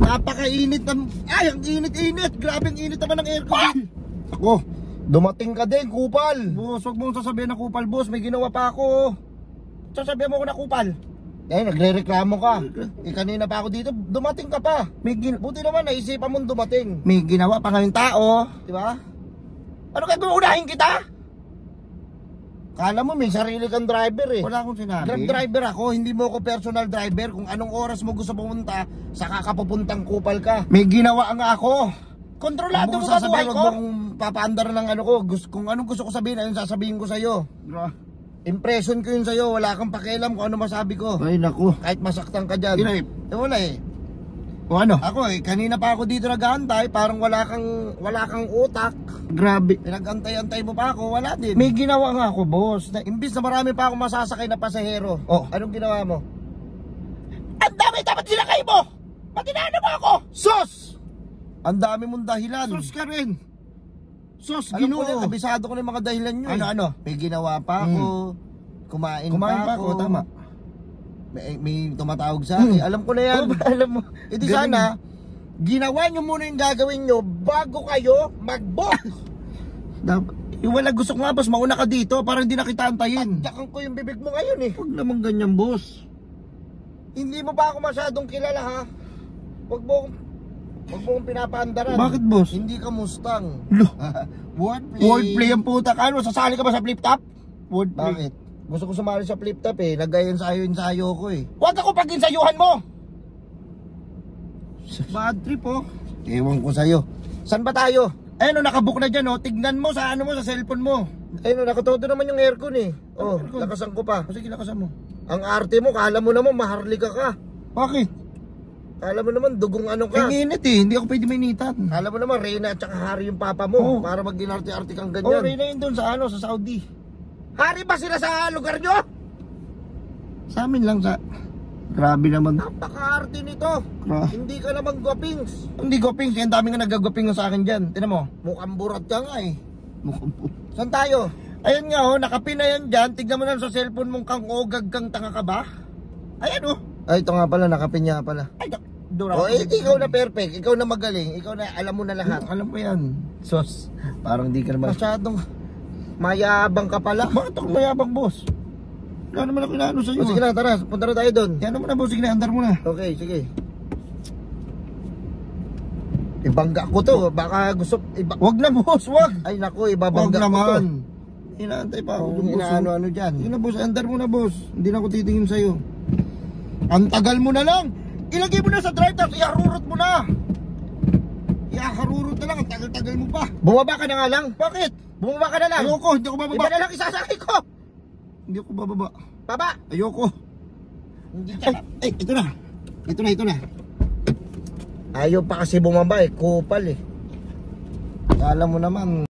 Napakainit ng... Ay, ang init-init. Grabe ang init naman ng aircon. Ako, dumating ka din, kupal. Boss, huwag mong sasabihin na kupal, boss. May ginawa pa ako. Sasabihin mo ko na kupal. Eh, nagre-reklamo ka. Kanina pa ako dito, dumating ka pa. Buti naman, naisipan mong dumating. May ginawa pa ngayong tao. Diba? Ano kayo, unahin kita? Kala mo may sarili kang driver eh. Wala akong sinabi. Grab driver ako, hindi mo ako personal driver. Kung anong oras mo gusto pumunta, saka ka pupuntang kupal ka. May ginawa nga ako. Kontrolado mo ba buhay ko? Huwag mong papaandar ng ano ko. Kung anong gusto ko sabihin, ayun sasabihin ko sa'yo. Impression ko yun sa'yo, wala kang pakialam kung ano masabi ko. Ay naku. Kahit masaktan ka dyan. Wala eh. O ano? Ako eh, kanina pa ako dito nag-aantay, parang wala kang utak. Grabe. Nag-antay-antay mo pa ako, wala din. May ginawa nga ako, boss. Imbis na marami pa ako masasakay na pasahero. Oh, anong ginawa mo? Ang dami dapat sinakay mo! Ba't inaano mo ako? Sus! Ang dami mong dahilan. Sus ka rin. Sus, Ginoo. Kabisado ko na yung mga dahilan nyo. Ano? May ginawa pa ako. Kumain pa ako. Tama. May tumatawag sa akin. Alam ko na yan. Alam mo. Edi sana, ginawa nyo muna yung gagawin nyo bago kayo mag-book. Wala, gusto ko nga, boss. Mauna ka dito para hindi na kita antayin. Tadyakan ko yung bibig mo ngayon eh. Huwag naman ganyan, boss. Hindi mo pa ako masyadong kilala, ha? Huwag mo kong pinapaandaran. Bakit, boss? Hindi ka Mustang. Wordplay. Wordplay ang puta ka. Ano, sasali ka ba sa flip-top? Wordplay. Bakit? Gusto ko sumali sa flip-top eh. Nag-ensayo ko eh. Huwag ako pag-ensayuhan mo! Bad trip oh. Ewan ko sa'yo. Saan ba tayo? Ayun o, nakabook na dyan oh. Tignan mo sa ano mo, sa cellphone mo. Ayun o, nakatodo naman yung aircon eh. Oh, lakasan ko pa. Sige, lakasan mo. Ang arte mo, kala mo naman maharlika ka. Bakit? Kala mo naman dugong ano ka. Ang init eh, hindi ako pwede mainitan. Kala mo naman Reyna at saka Harry yung papa mo. Para mag-inarte-arte kang ganyan. Oh, Reyna yun doon sa ano, sa Saudi. Hari ba sila sa lugar nyo? Sa amin lang sa... Grabe naman. Napaka-arte nito. Hindi ka naman gwapings. Hindi gwapings, yan dami nga nagagwaping sa akin dyan. Tinan mo, mukhang burat ka nga eh. Mukhang burat. Saan tayo? Ayun nga oh, nakapin na yan dyan. Tignan mo na sa cellphone mong kang ogag kang tanga ka ba? Ayan oh. Ay, ito nga pala, nakapin niya pala. Ay, oh, ikaw na perfect, ikaw na magaling, ikaw na alam mo na lahat. Alam mo yan. Sos, parang di ka naman. Masyadong mayabang ka pala. Bakit ako mayabang, boss? Wala naman ako inaano sa'yo. Sige na, tara, punta na tayo doon. Yan naman na, boss, sige na, andar mo na. Okay, sige. Ibangga ko to, baka gusto... Wag na, boss, wag! Ay naku, ibabangga ko to. Inaantay pa ako doon, boss. Inaano dyan. Sige na, boss, andar mo na, boss. Hindi na ako titingin sa'yo. Ang tagal mo na lang! Ilagay mo na sa drive, tapos iharurot mo na! Iharurot na lang, ang tagal-tagal mo pa. Bumaba ka na nga lang. Bakit? Bumaba ka na lang. Ayoko, hindi ako bababa. Iba na lang isasakay ko. Hindi ako bababa. Baba. Ayoko. Hindi ka. Ay, ito na. Ito na. Ayaw pa kasi bumaba eh. Kupal eh. Alam mo naman.